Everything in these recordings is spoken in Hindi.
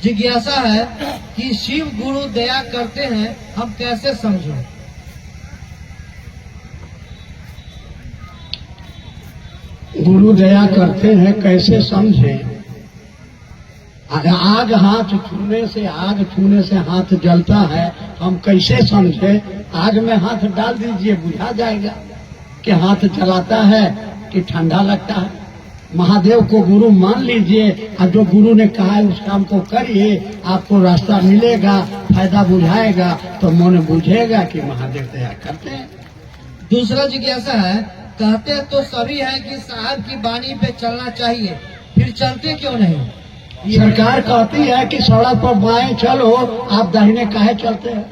जिज्ञासा है कि शिव गुरु दया करते हैं, हम कैसे समझें? गुरु दया करते हैं कैसे समझे? आग हाथ छूने से हाथ जलता है, हम कैसे समझे? आग में हाथ डाल दीजिए, बुझा जाएगा कि हाथ जलाता है कि ठंडा लगता है। महादेव को गुरु मान लीजिए और जो गुरु ने कहा है उस काम को करिए, आपको रास्ता मिलेगा, फायदा बुझाएगा तो मन बुझेगा कि महादेव दया करते हैं। दूसरा जिज्ञासा है, कहते तो सभी है कि साहब की बानी पे चलना चाहिए, फिर चलते क्यों नहीं? सरकार कहती है कि सड़क पर बाएं चलो, आप दाहिने काहे चलते हैं?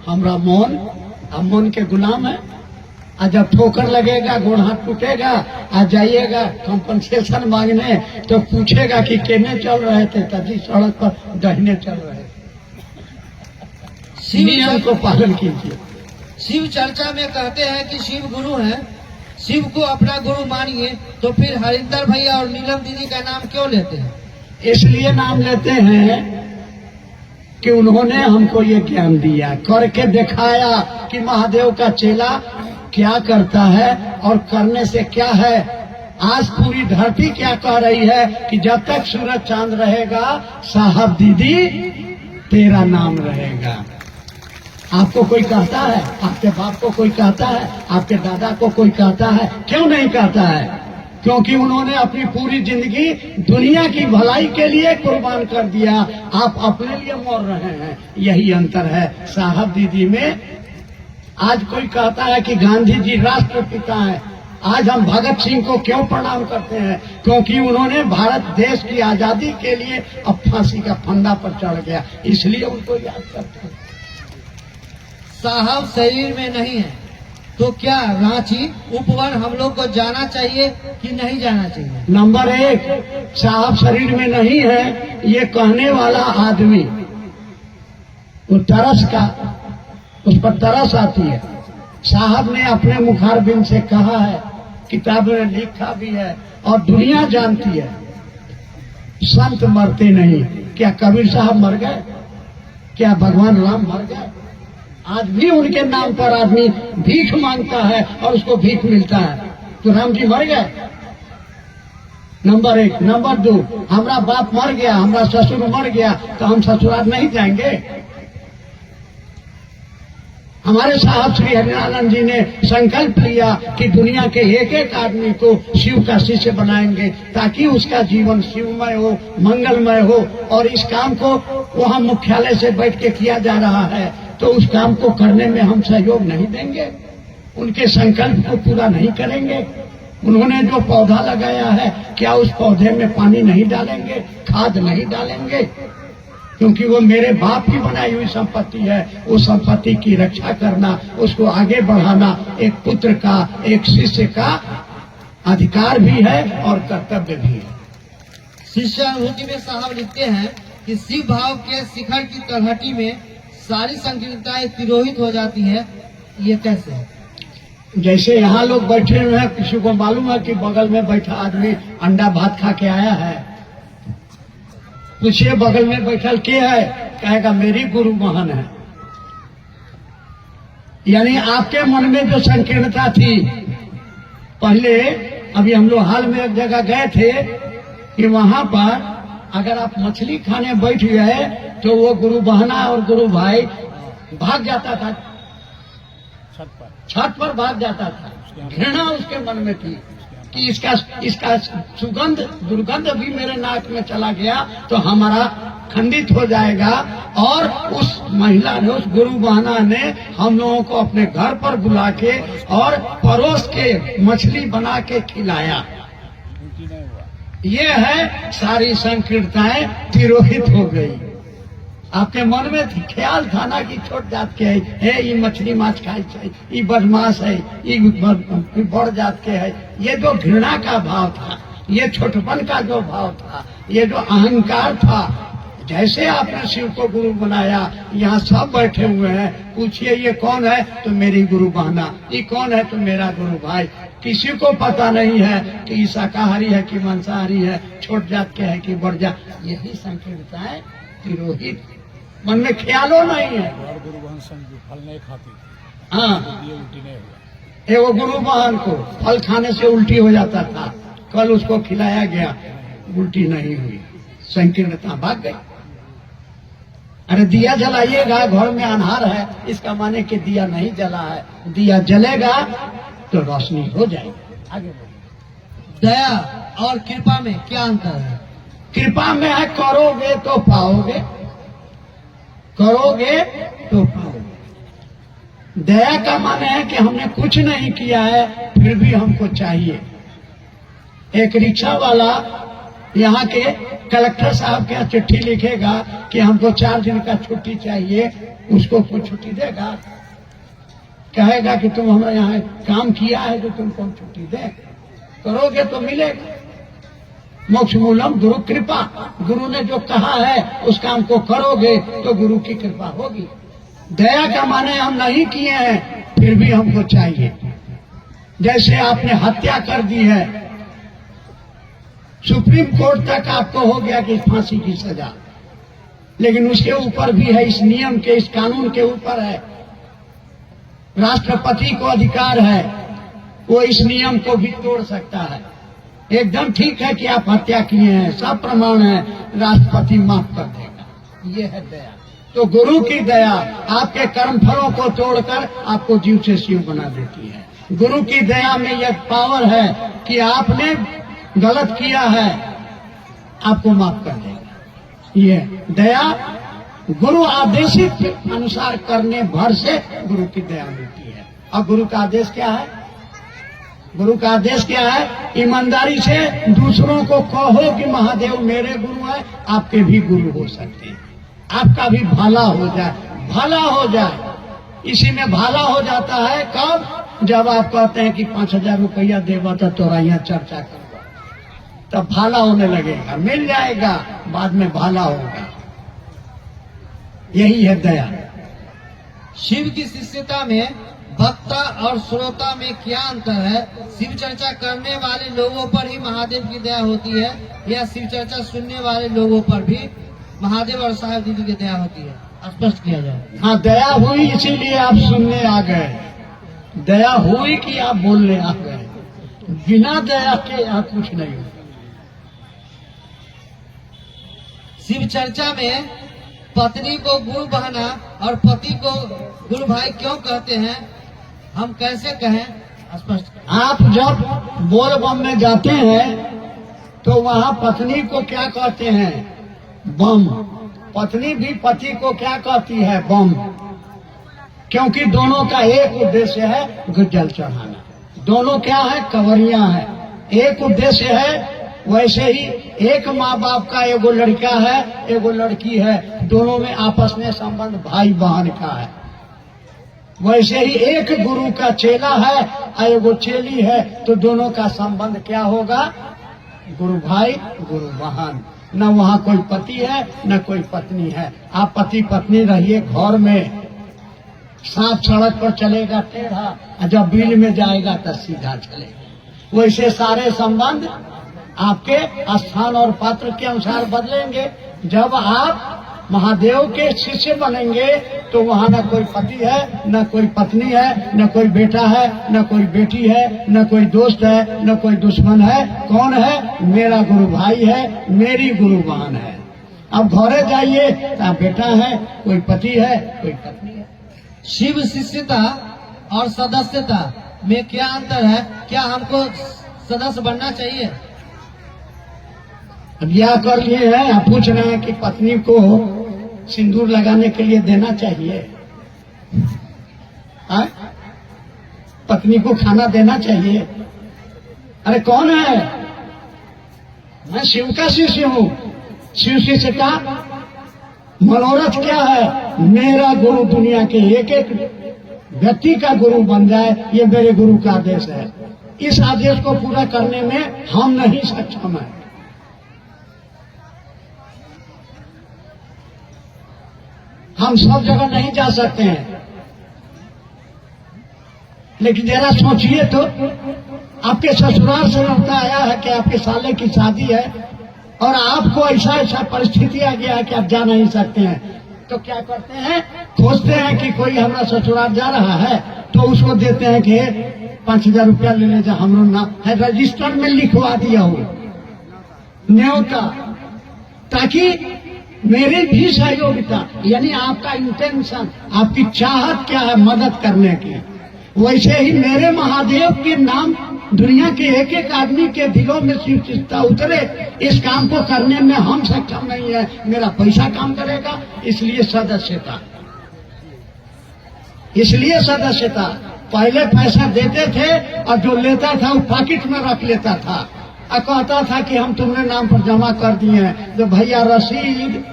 हमरा मन, हम मन के गुलाम है। और जब ठोकर लगेगा, गोड़ हाथ टूटेगा, आ जाइएगा कंपनसेशन मांगने तो पूछेगा कि केने चल रहे थे? तभी सड़क पर दाहिने चल रहे थे। नियम को पालन कीजिए। शिव चर्चा में कहते हैं कि शिव गुरु हैं, शिव को अपना गुरु मानिए, तो फिर हरिंदर भैया और नीलम दीदी का नाम क्यों लेते हैं? इसलिए नाम लेते हैं कि उन्होंने हमको ये ज्ञान दिया, करके दिखाया कि महादेव का चेला क्या करता है और करने से क्या है। आज पूरी धरती क्या कह रही है कि जब तक सूरज चांद रहेगा, साहब दीदी तेरा नाम रहेगा। आपको कोई कहता है? आपके बाप को कोई कहता है? आपके दादा को कोई कहता है? क्यों नहीं कहता है? क्योंकि उन्होंने अपनी पूरी जिंदगी दुनिया की भलाई के लिए कुर्बान कर दिया। आप अपने लिए मर रहे हैं, यही अंतर है साहब दीदी में। आज कोई कहता है कि गांधी जी राष्ट्रपिता हैं। आज हम भगत सिंह को क्यों प्रणाम करते हैं? क्योंकि उन्होंने भारत देश की आजादी के लिए अब फांसी का फंदा पर चढ़ गया, इसलिए उनको याद करते हैं। साहब शरीर में नहीं है तो क्या रांची उपवन हम लोग को जाना चाहिए कि नहीं जाना चाहिए? नंबर 1, साहब शरीर में नहीं है, ये कहने वाला आदमी वो तरस का, उस पर तरस आती है। साहब ने अपने मुखारबिंद से कहा है, किताब में लिखा भी है और दुनिया जानती है, संत मरते नहीं। क्या कबीर साहब मर गए? क्या भगवान राम मर गए? आज भी उनके नाम पर आदमी भीख मांगता है और उसको भीख मिलता है, तो राम जी मर गए? नंबर 1। नंबर 2, हमारा बाप मर गया, हमारा ससुर मर गया, तो हम ससुराल नहीं जाएंगे? हमारे साहब श्री हरिनारायण जी ने संकल्प लिया कि दुनिया के एक एक आदमी को शिव का शिष्य बनाएंगे ताकि उसका जीवन शिवमय हो, मंगलमय हो। और इस काम को वहाँ मुख्यालय से बैठ के किया जा रहा है, तो उस काम को करने में हम सहयोग नहीं देंगे, उनके संकल्प को पूरा नहीं करेंगे। उन्होंने जो पौधा लगाया है, क्या उस पौधे में पानी नहीं डालेंगे, खाद नहीं डालेंगे? क्योंकि वो मेरे बाप की बनाई हुई संपत्ति है। उस संपत्ति की रक्षा करना, उसको आगे बढ़ाना एक पुत्र का, एक शिष्य का अधिकार भी है और कर्तव्य भी है। शिष्यानुभूति में साहब लिखते हैं कि शिव भाव के शिखर की तलहटी में सारी संकीर्णताएं तिरोहित हो जाती है। ये कैसे है? जैसे यहाँ लोग बैठे हुए हैं, किसी को मालूम है कि बगल में बैठा आदमी अंडा भात खा के आया है, पूछिए बगल में बैठल के है, कहेगा मेरी गुरु महान है। यानी आपके मन में जो संकीर्णता थी पहले, अभी हम लोग हाल में एक जगह गए थे कि वहां पर अगर आप मछली खाने बैठ गए तो वो गुरु बहना और गुरु भाई भाग जाता था, छत पर भाग जाता था। घृणा उसके मन में थी कि इसका सुगंध, दुर्गंध भी मेरे नाक में चला गया तो हमारा खंडित हो जाएगा। और उस महिला ने, उस गुरु बहना ने हम लोगों को अपने घर पर बुला के और परोस के मछली बना के खिलाया। ये है सारी संकीर्णताएं तिरोहित हो गई। आपके मन में ख्याल था ना कि छोट जात के है, ये मछली माछ खाई है, ये बदमाश है, ये बड़ जात के है। ये जो घृणा का भाव था, ये छोटपन का जो भाव था, ये जो अहंकार था, जैसे आपने शिव को गुरु बनाया, यहाँ सब बैठे हुए हैं, पूछिए ये कौन है तो मेरी गुरु बहना, ये कौन है तो मेरा गुरु भाई। किसी को पता नहीं है कि ये शाकाहारी है कि मांसाहारी है, छोट जात के है कि बड़ जात। यही संकीर्णताएं तिरोहित मन में ख्यालो नहीं है। और गुरु बहन संग जो फल नहीं खाती थी, हाँ, ये उल्टी नहीं हुआ। एगो गुरु बहन को फल खाने से उल्टी हो जाता था, कल उसको खिलाया गया, उल्टी नहीं हुई, संकीर्णता भाग गई। अरे दिया जलाइएगा, घर में अंधार है, इसका माने कि दिया नहीं जला है, दिया जलेगा तो रोशनी हो जाएगी। आगे बढ़ो। दया और कृपा में क्या अंतर है? कृपा में है करोगे तो पाओगे, करोगे तो पाओगे। दया का माने है कि हमने कुछ नहीं किया है फिर भी हमको चाहिए। एक रिक्शा वाला यहाँ के कलेक्टर साहब के यहाँ चिट्ठी लिखेगा कि हमको 4 दिन का छुट्टी चाहिए, उसको कुछ छुट्टी देगा? कहेगा कि तुम हमारे यहाँ काम किया है तो तुमको छुट्टी दे, करोगे तो मिलेगा। मोक्ष मूलम गुरु कृपा, गुरु ने जो कहा है उस काम को करोगे तो गुरु की कृपा होगी। दया का माने हम नहीं किए हैं फिर भी हमको चाहिए। जैसे आपने हत्या कर दी है, सुप्रीम कोर्ट तक आपको हो गया कि फांसी की सजा, लेकिन उसके ऊपर भी है, इस नियम के, इस कानून के ऊपर है, राष्ट्रपति को अधिकार है, वो इस नियम को भी तोड़ सकता है। एकदम ठीक है कि आप हत्या किए हैं, सब प्रमाण है, राष्ट्रपति माफ कर देगा। ये है दया। तो गुरु की दया आपके कर्मफलों को तोड़कर आपको जीव से शिव बना देती है। गुरु की दया में यह पावर है कि आपने गलत किया है, आपको माफ कर देगा। ये दया गुरु आदेशित अनुसार करने भर से गुरु की दया मिलती है। और गुरु का आदेश क्या है? गुरु का आदेश क्या है? ईमानदारी से दूसरों को कहो कि महादेव मेरे गुरु है, आपके भी गुरु हो सकते हैं, आपका भी भला हो जाए, भला हो जाए। इसी में भला हो जाता है कब? जब आप कहते हैं कि 5,000 रुपया देवा तो तोरा यहाँ चर्चा करूंगा, तब भला होने लगेगा, मिल जाएगा, बाद में भला होगा। यही है दया। शिव की शिष्यता में भक्ता और श्रोता में क्या अंतर है? शिव चर्चा करने वाले लोगों पर ही महादेव की दया होती है या शिव चर्चा सुनने वाले लोगों पर भी महादेव और साहेब दीदी की दया होती है? स्पष्ट किया जाए। हाँ, दया हुई इसीलिए आप सुनने आ गए, दया हुई कि आप बोलने आ गए। बिना दया के यहाँ कुछ नहीं हो। शिव चर्चा में पत्नी को गुरु बहना और पति को गुरु भाई क्यों कहते हैं? हम कैसे कहें? स्पष्ट। आप जब बोल बम में जाते हैं तो वहाँ पत्नी को क्या कहते हैं? बम। पत्नी भी पति को क्या कहती है? बम। क्योंकि दोनों का एक उद्देश्य है जल चढ़ाना। दोनों क्या है? कंवरियां है। एक उद्देश्य है। वैसे ही एक माँ बाप का एगो लड़का है, एगो लड़की है, दोनों में आपस में संबंध भाई बहन का है। वैसे ही एक गुरु का चेला है और एगो चेली है, तो दोनों का संबंध क्या होगा? गुरु भाई गुरु बहन। न वहाँ कोई पति है न कोई पत्नी है। आप पति पत्नी रहिए घर में, सांप सड़क पर चलेगा टेढ़ा, और जब बिल में जाएगा तो सीधा चलेगा। वैसे सारे संबंध आपके स्थान और पात्र के अनुसार बदलेंगे। जब आप महादेव के शिष्य बनेंगे तो वहाँ न कोई पति है, न कोई पत्नी है, न कोई बेटा है, न कोई बेटी है, न कोई दोस्त है, न कोई दुश्मन है। कौन है? मेरा गुरु भाई है, मेरी गुरु बहन है। अब घरे जाइए तो बेटा है, कोई पति है, कोई पत्नी है। शिव शिष्यता और सदस्यता में क्या अंतर है? क्या हमको सदस्य बनना चाहिए? अब यह कर लिए हैं, आप पूछ रहे हैं कि पत्नी को सिंदूर लगाने के लिए देना चाहिए, पत्नी को खाना देना चाहिए। अरे कौन है? मैं शिव का शिष्य हूँ। शिव शिष्य का मनोरथ क्या है? मेरा गुरु दुनिया के एक एक व्यक्ति का गुरु बन जाए, ये मेरे गुरु का आदेश है। इस आदेश को पूरा करने में हम नहीं सक्षम है। हम सब जगह नहीं जा सकते हैं, लेकिन जरा सोचिए तो, आपके ससुराल से लौटा आया है कि आपके साले की शादी है और आपको ऐसा ऐसा परिस्थिति आ गया है कि आप जा नहीं सकते हैं, तो क्या करते हैं, खोजते हैं कि कोई हमारा ससुराल जा रहा है तो उसको देते हैं कि 5,000 रुपया ले ले जा, हम लोग ना है रजिस्टर में लिखवा दिया हो न्योता, ताकि मेरी भी सहयोगिता, यानी आपका इंटेंशन, आपकी चाहत क्या है मदद करने की, वैसे ही मेरे महादेव के नाम दुनिया के एक एक आदमी के दिलों में शिव चिंता उतरे। इस काम को करने में हम सक्षम नहीं है, मेरा पैसा काम करेगा, इसलिए सदस्यता, इसलिए सदस्यता। पहले पैसा देते थे और जो लेता था वो पॉकेट में रख लेता था और कहता था कि हम तुम्हारे नाम पर जमा कर दिए हैं, तो भैया रसीद,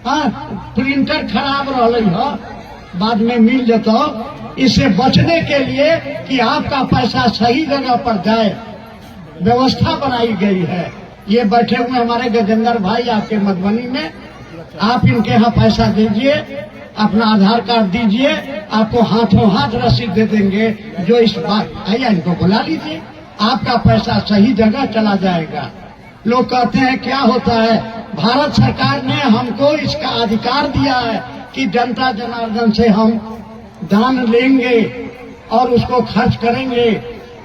हाँ प्रिंटर खराब रही हो, बाद में मिल जाता। इससे बचने के लिए कि आपका पैसा सही जगह पर जाए, व्यवस्था बनाई गई है। ये बैठे हुए हमारे गजेंद्र भाई आपके मधुबनी में, आप इनके यहाँ पैसा दीजिए, अपना आधार कार्ड दीजिए, आपको हाथों हाथ रसीद दे देंगे। जो इस बात आइए इनको बुला लीजिए, आपका पैसा सही जगह चला जाएगा। लोग कहते हैं क्या होता है, भारत सरकार ने हमको इसका अधिकार दिया है कि जनता जनार्दन से हम दान लेंगे और उसको खर्च करेंगे।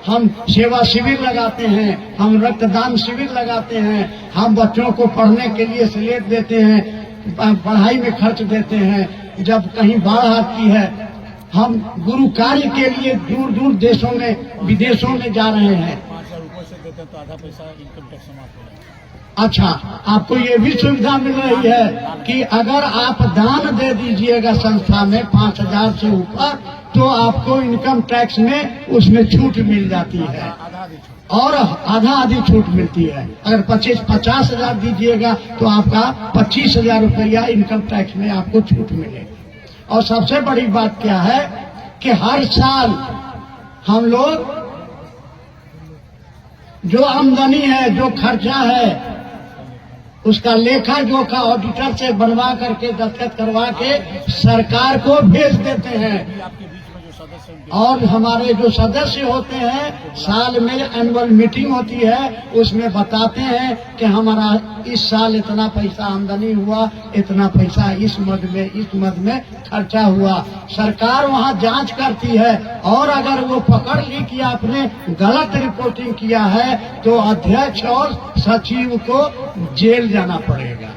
हम सेवा शिविर लगाते हैं, हम रक्तदान शिविर लगाते हैं, हम बच्चों को पढ़ने के लिए स्लेट देते हैं, पढ़ाई में खर्च देते हैं। जब कहीं बाढ़ आती है, हम गुरु कार्य के लिए दूर दूर देशों में, विदेशों में जा रहे हैं। 5,000 रुपये से देते हैं तो आधा पैसा इनकम टैक्स समाप्त हो जाएगा। अच्छा, आपको ये भी सुविधा मिल रही है कि अगर आप दान दे दीजिएगा संस्था में 5,000 से ऊपर, तो आपको इनकम टैक्स में उसमें छूट मिल जाती है और आधा आधी छूट मिलती है। अगर 50,000 दीजिएगा तो आपका 25,000 रुपया इनकम टैक्स में आपको छूट मिलेगी। और सबसे बड़ी बात क्या है कि हर साल हम लोग जो आमदनी है, जो खर्चा है, उसका लेखा जोखा ऑडिटर से बनवा करके दस्तखत करवा के सरकार को भेज देते हैं। आपके बीच में जो सदस्य हैं, और हमारे जो सदस्य होते हैं, साल में एनुअल मीटिंग होती है, उसमें बताते हैं कि हमारा इस साल इतना पैसा आमदनी हुआ, इतना पैसा इस मद में खर्चा हुआ। सरकार वहाँ जांच करती है और अगर वो पकड़ ली कि आपने गलत रिपोर्टिंग किया है तो अध्यक्ष और सचिव को जेल जाना पड़ेगा।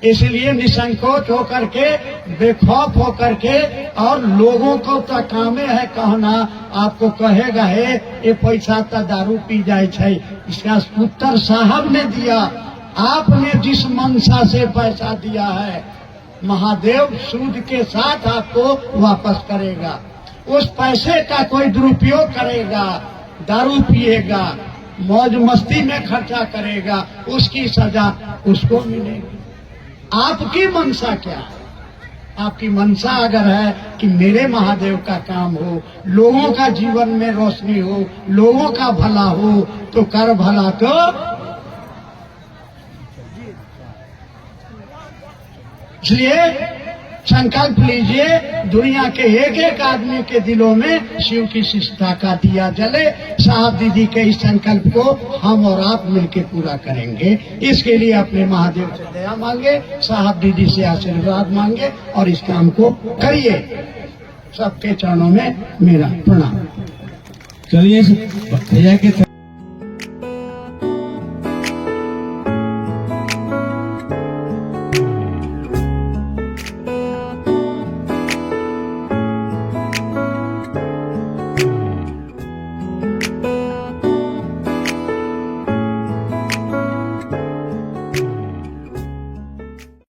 इसलिए निसंकोच होकर के, बेखौफ होकर के, और लोगों को तो कामे है कहना, आपको कहेगा है ये पैसा तो दारू पी जाए छै, इसका उत्तर साहब ने दिया। आपने जिस मंशा से पैसा दिया है, महादेव सूद के साथ आपको वापस करेगा। उस पैसे का कोई दुरुपयोग करेगा, दारू पिएगा, मौज मस्ती में खर्चा करेगा, उसकी सजा उसको मिलेगी। आपकी मनसा क्या है? आपकी मनसा अगर है कि मेरे महादेव का काम हो, लोगों का जीवन में रोशनी हो, लोगों का भला हो, तो कर भला। तो इसलिए संकल्प लीजिए, दुनिया के एक एक आदमी के दिलों में शिव की शिष्टता का दिया जले। साहब दीदी के इस संकल्प को हम और आप मिलकर पूरा करेंगे। इसके लिए अपने महादेव से दया मांगे, साहब दीदी से आशीर्वाद मांगे और इस काम को करिए। सबके चरणों में मेरा प्रणाम। चलिए भैया के